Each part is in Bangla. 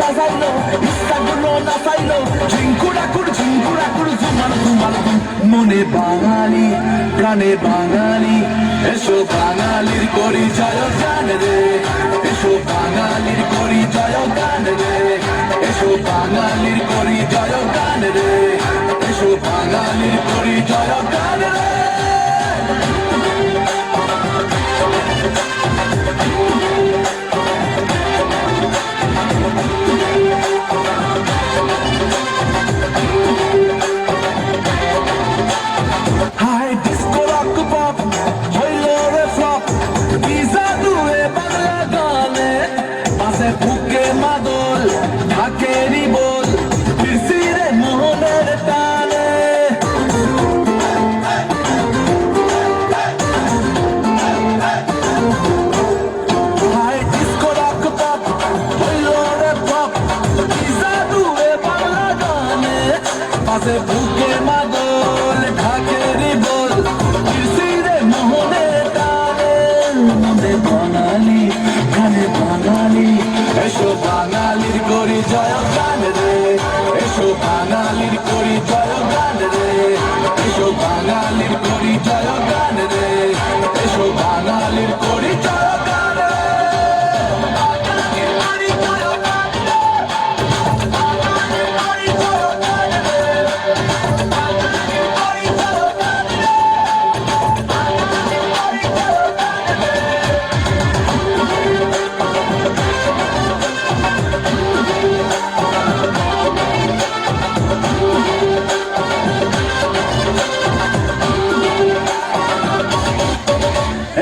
বাজাইলো ইচ্ছাগুলো নাচাইলো ঝিঙ্কুরাকুর ঝুমার ধুম মনে বাঙালি প্রাণে বাঙালি এসো বাঙালির পরিচয় গান রে এসো বাঙালির পরিচয় গান রে এসো বাঙালির পরিচয় গান রে এসো বাঙালির পরিচয় গান রে বুকে মাদল ঢাকেরি বল ফিরসিরে মোহনের টানে হাই ডিস্কো রক পপ হইল রে পপ কি জাদু এ বাংলা গানে পাশে বুকে মাদল ঢাকেরি বল ফিরসিরে মোহনের টানে মনে বাঙালি গানে বাঙালি এসো বাঙালির পরিচয় গান রে এসো বাঙালির পরিচয় গান রে এসো বাঙালির পরিচয় গান রে এসো বাঙালির পরিচয় গান রে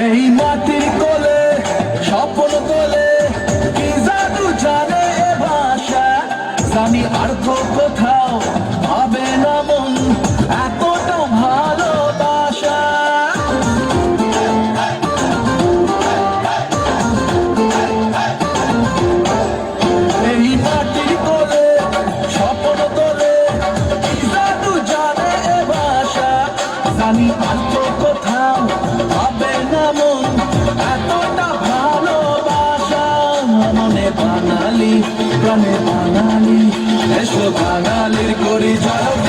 এই মাটির কোলে স্বপ্ন তোলে কি জাদু জানে এ ভাষা জানি অর্থ কোথাও পাবে না মন এতটা ভালোবাসা এই মাটির কোলে স্বপ্ন তোলে কি জাদু জানে এ ভাষা জানি অর্থ কোথাও পাবে না মন এতটা ভালোবাসা মনে বাঙালি প্রাণে বাঙালি এসো বাঙালির পরিচয়